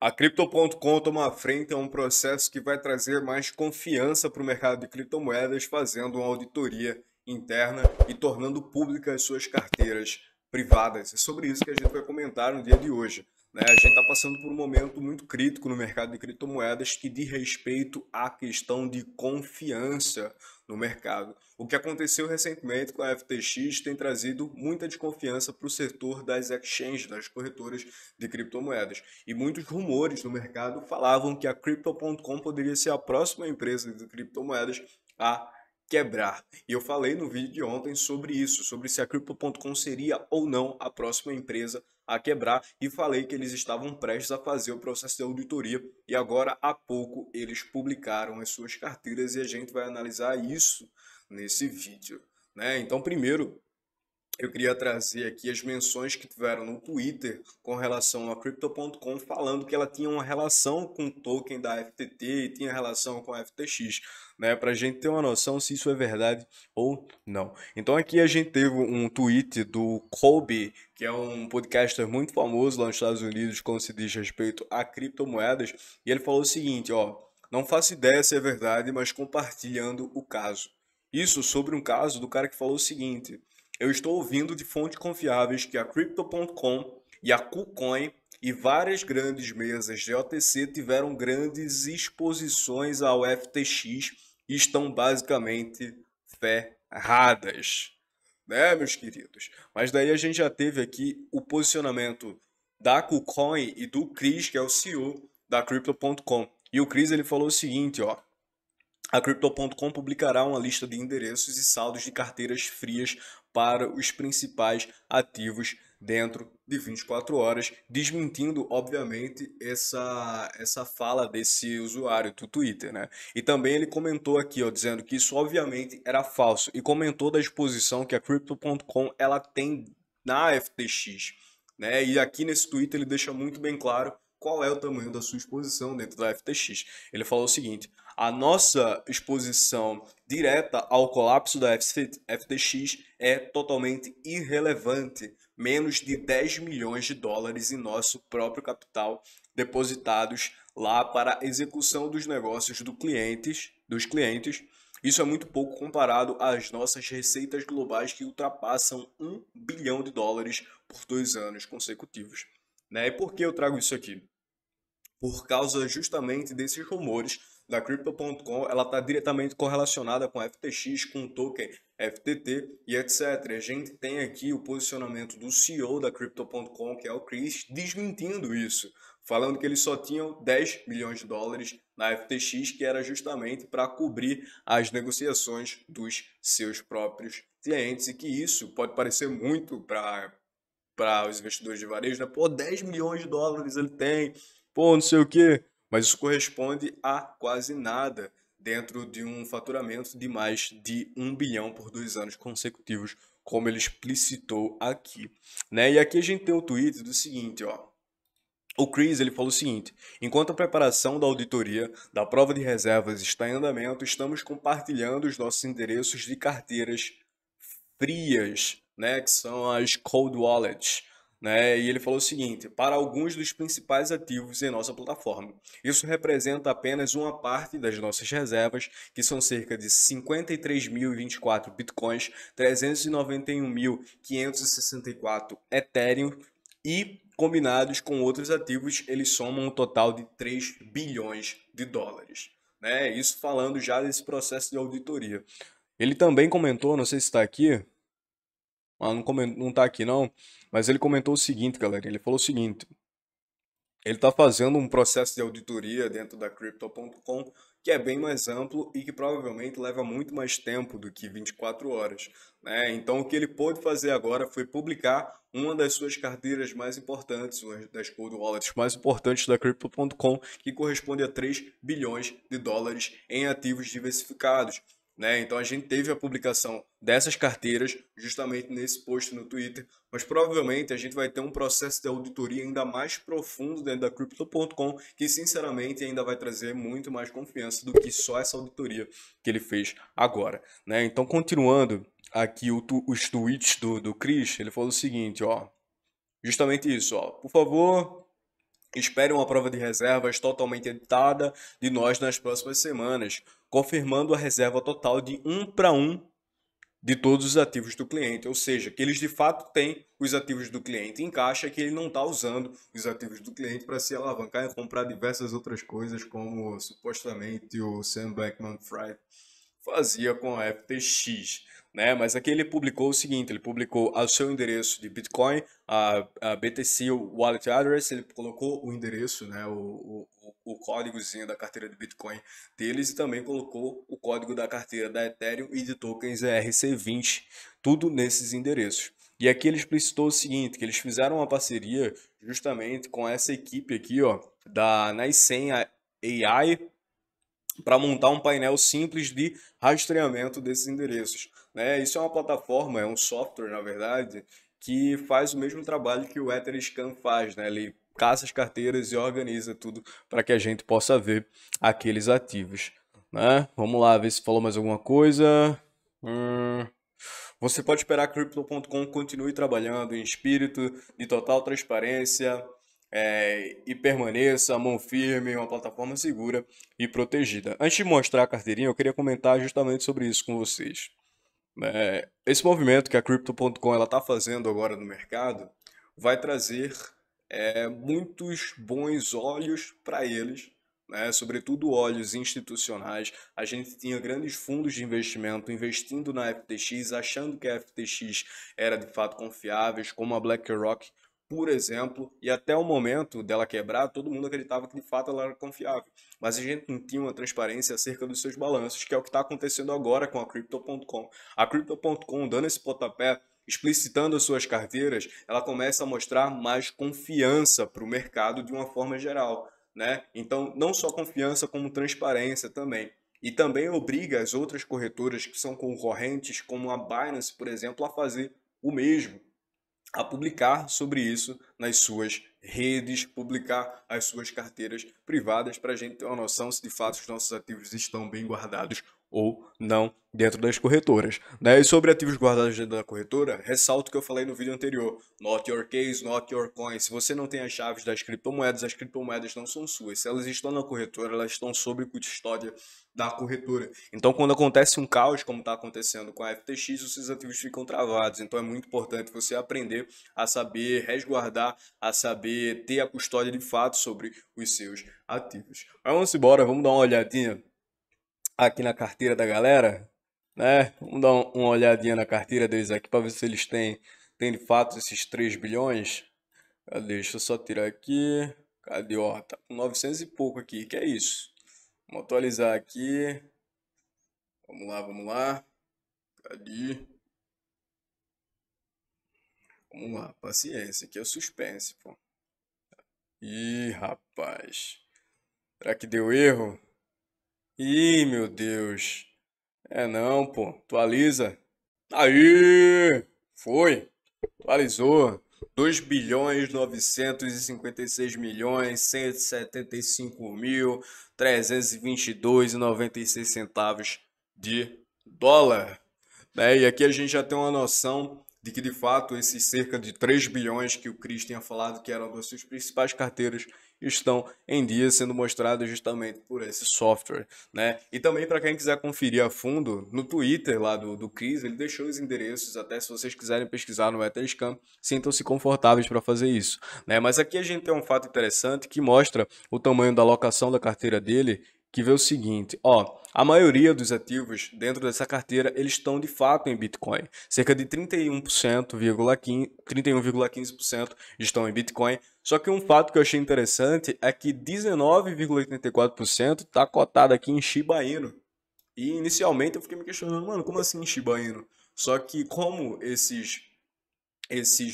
A Crypto.com toma a frente a um processo que vai trazer mais confiança para o mercado de criptomoedas, fazendo uma auditoria interna e tornando públicas suas carteiras privadas. É sobre isso que a gente vai comentar no dia de hoje. A gente está passando por um momento muito crítico no mercado de criptomoedas que diz respeito à questão de confiança no mercado. O que aconteceu recentemente com a FTX tem trazido muita desconfiança para o setor das exchanges, das corretoras de criptomoedas. E muitos rumores no mercado falavam que a Crypto.com poderia ser a próxima empresa de criptomoedas a quebrar. E eu falei no vídeo de ontem sobre isso, sobre se a Crypto.com seria ou não a próxima empresa a quebrar, e falei que eles estavam prestes a fazer o processo de auditoria e agora há pouco eles publicaram as suas carteiras e a gente vai analisar isso nesse vídeo. Então, primeiro, eu queria trazer aqui as menções que tiveram no Twitter com relação a Crypto.com, falando que ela tinha uma relação com o token da FTT e tinha relação com a FTX, para a gente ter uma noção se isso é verdade ou não. Então aqui a gente teve um tweet do Colby, que é um podcaster muito famoso lá nos Estados Unidos quando se diz respeito a criptomoedas, e ele falou o seguinte, não faço ideia se é verdade, mas compartilhando o caso. Isso sobre um caso do cara que falou o seguinte: eu estou ouvindo de fontes confiáveis que a Crypto.com e a KuCoin e várias grandes mesas de OTC tiveram grandes exposições ao FTX e estão basicamente ferradas, meus queridos? Mas daí a gente já teve aqui o posicionamento da KuCoin e do Chris, que é o CEO da Crypto.com. E o Chris ele falou o seguinte, a Crypto.com publicará uma lista de endereços e saldos de carteiras frias para os principais ativos dentro de 24 horas, desmentindo, obviamente, essa fala desse usuário do Twitter, E também ele comentou aqui, dizendo que isso obviamente era falso e comentou da exposição que a Crypto.com ela tem na FTX, E aqui nesse Twitter ele deixa muito bem claro qual é o tamanho da sua exposição dentro da FTX. Ele falou o seguinte: a nossa exposição direta ao colapso da FTX é totalmente irrelevante, menos de 10 milhões de dólares em nosso próprio capital depositados lá para a execução dos negócios dos clientes. Isso é muito pouco comparado às nossas receitas globais que ultrapassam 1 bilhão de dólares por 2 anos consecutivos. E por que eu trago isso aqui? Por causa justamente desses rumores da Crypto.com, ela está diretamente correlacionada com a FTX, com o token FTT e etc. A gente tem aqui o posicionamento do CEO da Crypto.com, que é o Chris, desmentindo isso, falando que eles só tinham 10 milhões de dólares na FTX, que era justamente para cobrir as negociações dos seus próprios clientes, e que isso pode parecer muito para os investidores de varejo, Pô, 10 milhões de dólares ele tem, pô, não sei o quê. Mas isso corresponde a quase nada dentro de um faturamento de mais de 1 bilhão por 2 anos consecutivos, como ele explicitou aqui, E aqui a gente tem o tweet do seguinte, O Chris ele falou o seguinte: enquanto a preparação da auditoria da prova de reservas está em andamento, estamos compartilhando os nossos endereços de carteiras frias, que são as cold wallets, E ele falou o seguinte: para alguns dos principais ativos em nossa plataforma, isso representa apenas uma parte das nossas reservas, que são cerca de 53.024 bitcoins, 391.564 Ethereum e combinados com outros ativos, eles somam um total de 3 bilhões de dólares. Isso falando já desse processo de auditoria. Ele também comentou, não sei se está aqui, não tá aqui não, mas ele comentou o seguinte, galera, ele falou o seguinte: ele está fazendo um processo de auditoria dentro da Crypto.com que é bem mais amplo e que provavelmente leva muito mais tempo do que 24 horas, Então o que ele pôde fazer agora foi publicar uma das suas carteiras mais importantes, uma das cold wallets mais importantes da Crypto.com, que corresponde a 3 bilhões de dólares em ativos diversificados. Então a gente teve a publicação dessas carteiras justamente nesse post no Twitter, mas provavelmente a gente vai ter um processo de auditoria ainda mais profundo dentro da Crypto.com, que sinceramente ainda vai trazer muito mais confiança do que só essa auditoria que ele fez agora, Então continuando aqui os tweets do Chris, ele falou o seguinte, justamente isso, por favor, Espere uma prova de reservas totalmente editada de nós nas próximas semanas, confirmando a reserva total de 1 para 1 de todos os ativos do cliente, ou seja, que eles de fato têm os ativos do cliente em caixa, que ele não está usando os ativos do cliente para se alavancar e comprar diversas outras coisas, como supostamente o Sam Bankman-Fried fazia com a FTX, né? Mas aqui ele publicou o seguinte, ele publicou o seu endereço de Bitcoin, a BTC Wallet Address, ele colocou o endereço, né? O códigozinho da carteira de Bitcoin deles e também colocou o código da carteira da Ethereum e de tokens ERC20, tudo nesses endereços. E aqui ele explicitou o seguinte, que eles fizeram uma parceria justamente com essa equipe aqui, ó, da Naisen AI, para montar um painel simples de rastreamento desses endereços, né? Isso é uma plataforma, é um software, na verdade, que faz o mesmo trabalho que o Etherscan faz, né? Ele caça as carteiras e organiza tudo para que a gente possa ver aqueles ativos, né? Vamos lá, ver se falou mais alguma coisa. Você pode esperar que Crypto.com continue trabalhando em espírito de total transparência, e permaneça mão firme, uma plataforma segura e protegida. Antes de mostrar a carteirinha, eu queria comentar justamente sobre isso com vocês. Esse movimento que a Crypto.com está fazendo agora no mercado vai trazer muitos bons olhos para eles, né? Sobretudo olhos institucionais. A gente tinha grandes fundos de investimento investindo na FTX, achando que a FTX era de fato confiáveis, como a BlackRock, por exemplo, e até o momento dela quebrar, todo mundo acreditava que de fato ela era confiável. Mas a gente não tinha uma transparência acerca dos seus balanços, que é o que está acontecendo agora com a Crypto.com. A Crypto.com, dando esse pontapé, explicitando as suas carteiras, ela começa a mostrar mais confiança para o mercado de uma forma geral, né? Então, não só confiança, como transparência também. E também obriga as outras corretoras que são concorrentes, como a Binance, por exemplo, a fazer o mesmo, a publicar sobre isso nas suas redes, publicar as suas carteiras privadas para a gente ter uma noção se de fato os nossos ativos estão bem guardados ou não dentro das corretoras, né? E sobre ativos guardados dentro da corretora, ressalto o que eu falei no vídeo anterior: not your case, not your coin. Se você não tem as chaves das criptomoedas, as criptomoedas não são suas. Se elas estão na corretora, elas estão sob custódia da corretora. Então, quando acontece um caos, como está acontecendo com a FTX, os seus ativos ficam travados. Então, é muito importante você aprender a saber resguardar, a saber ter a custódia de fato sobre os seus ativos. Mas vamos embora, vamos dar uma olhadinha aqui na carteira da galera, né? Vamos dar uma olhadinha na carteira deles aqui para ver se eles têm de fato esses 3 bilhões. Cadê? Deixa eu só tirar aqui. Cadê? Ó, tá com 900 e pouco aqui. Que é isso? Vamos atualizar aqui. Vamos lá, vamos lá. Cadê? Vamos lá, paciência. Aqui é o suspense, pô. Ih, rapaz. Será que deu erro? Ih, meu Deus. É não, pô. Atualiza. Aí! Foi. Atualizou. 2.956.175.322,96 de dólar, né? E aqui a gente já tem uma noção de que, de fato, esses cerca de 3 bilhões que o Chris tinha falado que eram das suas principais carteiras estão em dia sendo mostrados justamente por esse software, né? E também para quem quiser conferir a fundo, no Twitter lá do Chris, ele deixou os endereços, até se vocês quiserem pesquisar no Etherscan, sintam-se confortáveis para fazer isso, né? Mas aqui a gente tem um fato interessante que mostra o tamanho da alocação da carteira dele, que vê o seguinte, ó, a maioria dos ativos dentro dessa carteira, eles estão de fato em Bitcoin. Cerca de 31,15% estão em Bitcoin. Só que um fato que eu achei interessante é que 19,84% está cotado aqui em Shiba Inu. E inicialmente eu fiquei me questionando, mano, como assim Shiba Inu? Só que como esses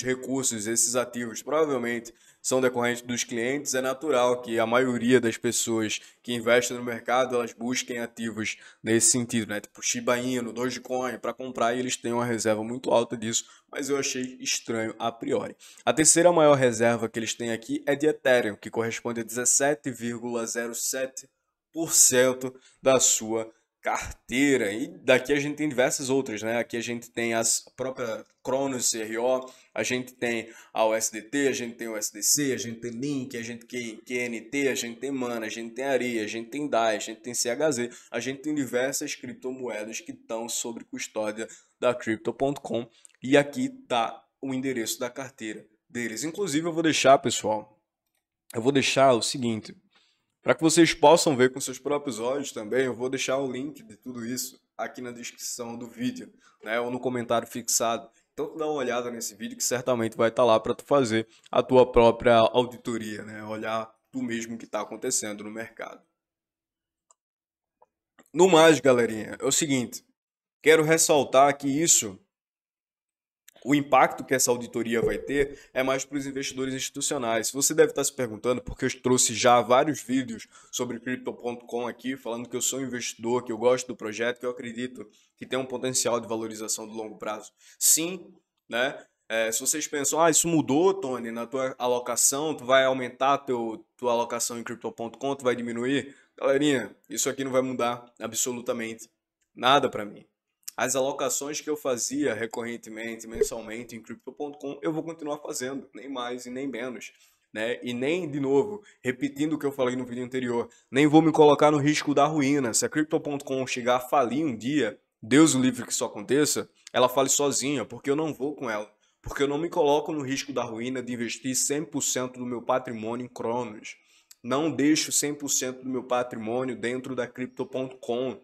recursos, esses ativos, provavelmente são decorrentes dos clientes, é natural que a maioria das pessoas que investem no mercado, elas busquem ativos nesse sentido, né? Tipo Shiba Inu, Dogecoin, para comprar e eles têm uma reserva muito alta disso, mas eu achei estranho a priori. A terceira maior reserva que eles têm aqui é de Ethereum, que corresponde a 17,07% da sua carteira. E daqui a gente tem diversas outras, né? Aqui a gente tem as próprias Cronos CRO, a gente tem a USDT, a gente tem o USDC, a gente tem Link, a gente tem QNT, a gente tem Mana, a gente tem Aria, a gente tem DAI, a gente tem CHZ, a gente tem diversas criptomoedas que estão sob custódia da Crypto.com e aqui está o endereço da carteira deles. Inclusive eu vou deixar, pessoal, eu vou deixar o seguinte, para que vocês possam ver com seus próprios olhos também, eu vou deixar o link de tudo isso aqui na descrição do vídeo, né, ou no comentário fixado. Então tu dá uma olhada nesse vídeo que certamente vai estar lá para tu fazer a tua própria auditoria, né, olhar tu mesmo o que está acontecendo no mercado. No mais, galerinha, é o seguinte, quero ressaltar que o impacto que essa auditoria vai ter é mais para os investidores institucionais. Você deve estar se perguntando, porque eu trouxe já vários vídeos sobre Crypto.com aqui, falando que eu sou um investidor, que eu gosto do projeto, que eu acredito que tem um potencial de valorização do longo prazo. Sim, né? Se vocês pensam, isso mudou, Tony, na tua alocação, tu vai aumentar tua alocação em Crypto.com, tu vai diminuir? Galerinha, isso aqui não vai mudar absolutamente nada para mim. As alocações que eu fazia recorrentemente, mensalmente em Crypto.com, eu vou continuar fazendo, nem mais e nem menos. Né? E nem, de novo, repetindo o que eu falei no vídeo anterior, nem vou me colocar no risco da ruína. Se a Crypto.com chegar a falir um dia, Deus o livre que isso aconteça, ela fale sozinha, porque eu não vou com ela. Porque eu não me coloco no risco da ruína de investir 100% do meu patrimônio em Cronos. Não deixo 100% do meu patrimônio dentro da Crypto.com.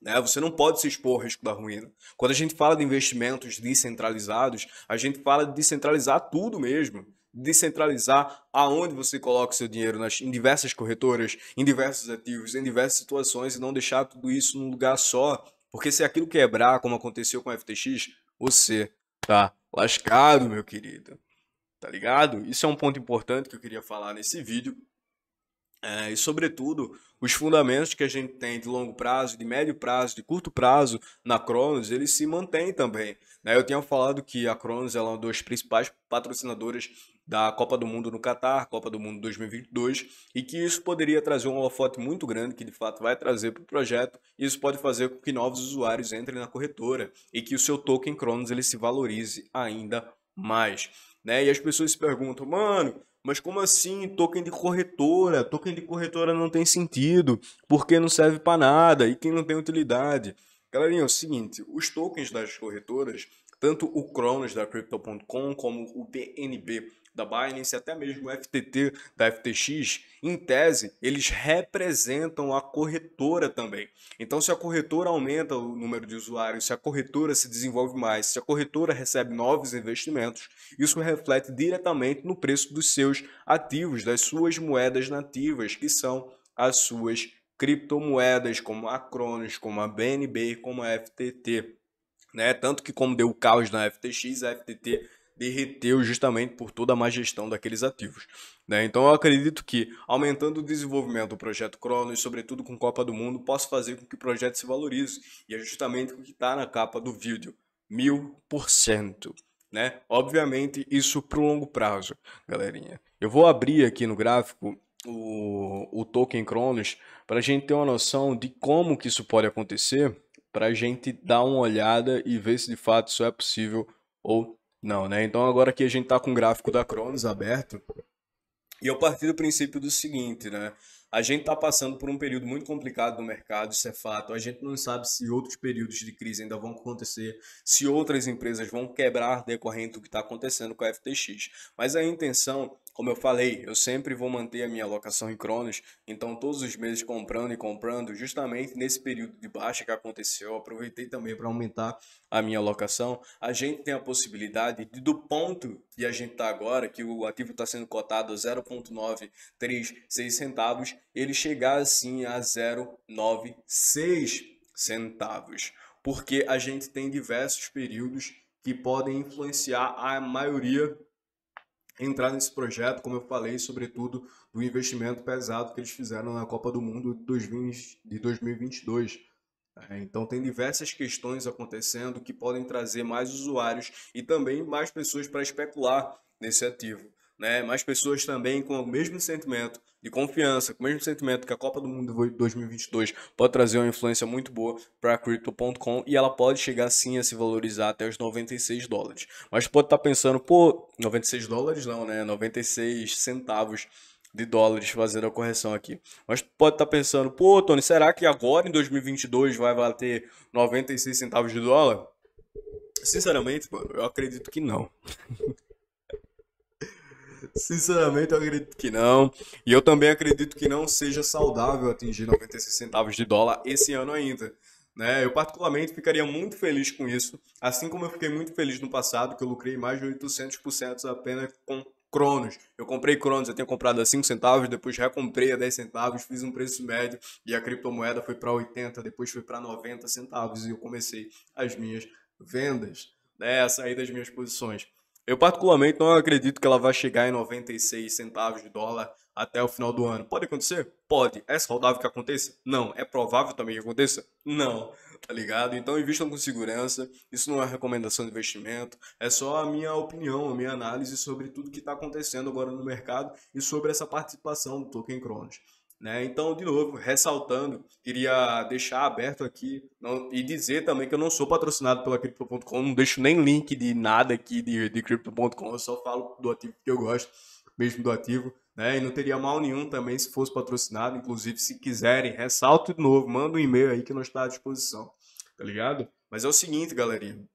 Né? Você não pode se expor ao risco da ruína. Quando a gente fala de investimentos descentralizados, a gente fala de descentralizar tudo mesmo. Descentralizar aonde você coloca o seu dinheiro em diversas corretoras, em diversos ativos, em diversas situações e não deixar tudo isso num lugar só. Porque se aquilo quebrar, como aconteceu com a FTX, você tá lascado, meu querido. Tá ligado? Isso é um ponto importante que eu queria falar nesse vídeo. E, sobretudo, os fundamentos que a gente tem de longo prazo, de médio prazo, de curto prazo na Cronos, eles se mantêm também. Né? Eu tinha falado que a Cronos é uma das principais patrocinadoras da Copa do Mundo no Catar, Copa do Mundo 2022, e que isso poderia trazer um holofote muito grande, que de fato vai trazer para o projeto, e isso pode fazer com que novos usuários entrem na corretora e que o seu token Cronos ele se valorize ainda mais. Né? E as pessoas se perguntam, mano, mas como assim token de corretora? Token de corretora não tem sentido, porque não serve para nada e quem não tem utilidade. Galerinha, é o seguinte, os tokens das corretoras, tanto o Cronos da Crypto.com como o BNB da Binance, até mesmo o FTT da FTX, em tese, eles representam a corretora também. Então, se a corretora aumenta o número de usuários, se a corretora se desenvolve mais, se a corretora recebe novos investimentos, isso reflete diretamente no preço dos seus ativos, das suas moedas nativas, que são as suas criptomoedas, como a Cronos, como a BNB, como a FTT. Né? Tanto que como deu o caos na FTX, a FTT derreteu justamente por toda a má gestão daqueles ativos. Né? Então eu acredito que, aumentando o desenvolvimento do projeto Cronos, sobretudo com Copa do Mundo, posso fazer com que o projeto se valorize. E é justamente o que está na capa do vídeo. 1000%. Né? Obviamente, isso para o longo prazo, galerinha. Eu vou abrir aqui no gráfico o token Cronos para a gente ter uma noção de como que isso pode acontecer, para a gente dar uma olhada e ver se de fato isso é possível ou não, né? Então agora aqui a gente está com o gráfico da Cronos aberto e eu parti do princípio do seguinte, né? A gente está passando por um período muito complicado no mercado, isso é fato. A gente não sabe se outros períodos de crise ainda vão acontecer, se outras empresas vão quebrar decorrente do que está acontecendo com a FTX. Mas a intenção, como eu falei, eu sempre vou manter a minha alocação em Cronos, então todos os meses comprando e comprando, justamente nesse período de baixa que aconteceu, eu aproveitei também para aumentar a minha alocação. A gente tem a possibilidade de, do ponto que a gente está agora, que o ativo está sendo cotado a 0,936 centavos, ele chegar assim a 0,96 centavos. Porque a gente tem diversos períodos que podem influenciar a maioria entrar nesse projeto, como eu falei, sobretudo do investimento pesado que eles fizeram na Copa do Mundo de 2022. Então tem diversas questões acontecendo que podem trazer mais usuários e também mais pessoas para especular nesse ativo. né? Mais pessoas também com o mesmo sentimento de confiança, com o mesmo sentimento que a Copa do Mundo 2022 pode trazer uma influência muito boa para a Crypto.com e ela pode chegar sim a se valorizar até os US$ 96. Mas pode estar pensando, pô, US$ 96 não, né? 96 centavos de dólares, fazendo a correção aqui. Mas pode estar pensando, pô, Tony, será que agora em 2022 vai bater 96 centavos de dólar? Sinceramente, mano, eu acredito que não. Sinceramente, eu acredito que não. E eu também acredito que não seja saudável atingir 96 centavos de dólar esse ano ainda. Né? Eu particularmente ficaria muito feliz com isso, assim como eu fiquei muito feliz no passado, que eu lucrei mais de 800% apenas com Cronos. Eu comprei Cronos, eu tinha comprado a 5 centavos, depois recomprei a 10 centavos, fiz um preço médio e a criptomoeda foi para 80, depois foi para 90 centavos e eu comecei as minhas vendas, né? A sair das minhas posições. Eu particularmente não acredito que ela vai chegar em 96 centavos de dólar até o final do ano. Pode acontecer? Pode. É saudável que aconteça? Não. É provável também que aconteça? Não. Tá ligado? Então invistam com segurança. Isso não é recomendação de investimento. É só a minha opinião, a minha análise sobre tudo que está acontecendo agora no mercado e sobre essa participação do Token Cronos. Né? Então, de novo, ressaltando, queria deixar aberto aqui e dizer também que eu não sou patrocinado pela Crypto.com, não deixo nem link de nada aqui de Crypto.com, eu só falo do ativo que eu gosto, mesmo do ativo, né? E não teria mal nenhum também se fosse patrocinado, inclusive se quiserem, ressalto de novo, manda um e-mail aí que não está à disposição, tá ligado? Mas é o seguinte, galerinha,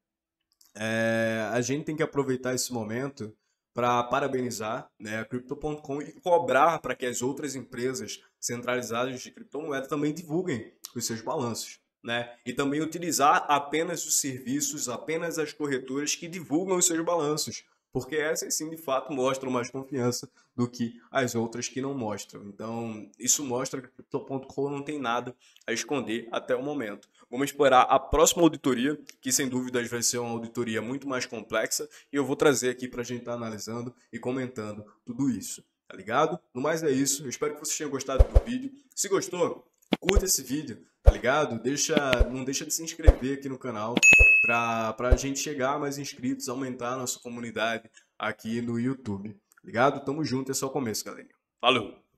a gente tem que aproveitar esse momento para parabenizar, né, a Crypto.com e cobrar para que as outras empresas centralizadas de criptomoeda também divulguem os seus balanços. Né? E também utilizar apenas os serviços, apenas as corretoras que divulgam os seus balanços. Porque essas sim, de fato, mostram mais confiança do que as outras que não mostram. Então, isso mostra que a Crypto.com não tem nada a esconder até o momento. Vamos esperar a próxima auditoria, que sem dúvidas vai ser uma auditoria muito mais complexa, e eu vou trazer aqui para a gente estar analisando e comentando tudo isso, tá ligado? No mais é isso, eu espero que vocês tenham gostado do vídeo. Se gostou, curta esse vídeo, tá ligado? Não deixa de se inscrever aqui no canal para a gente chegar a mais inscritos, aumentar a nossa comunidade aqui no YouTube, tá ligado? Tamo junto, é só o começo, galerinha. Falou!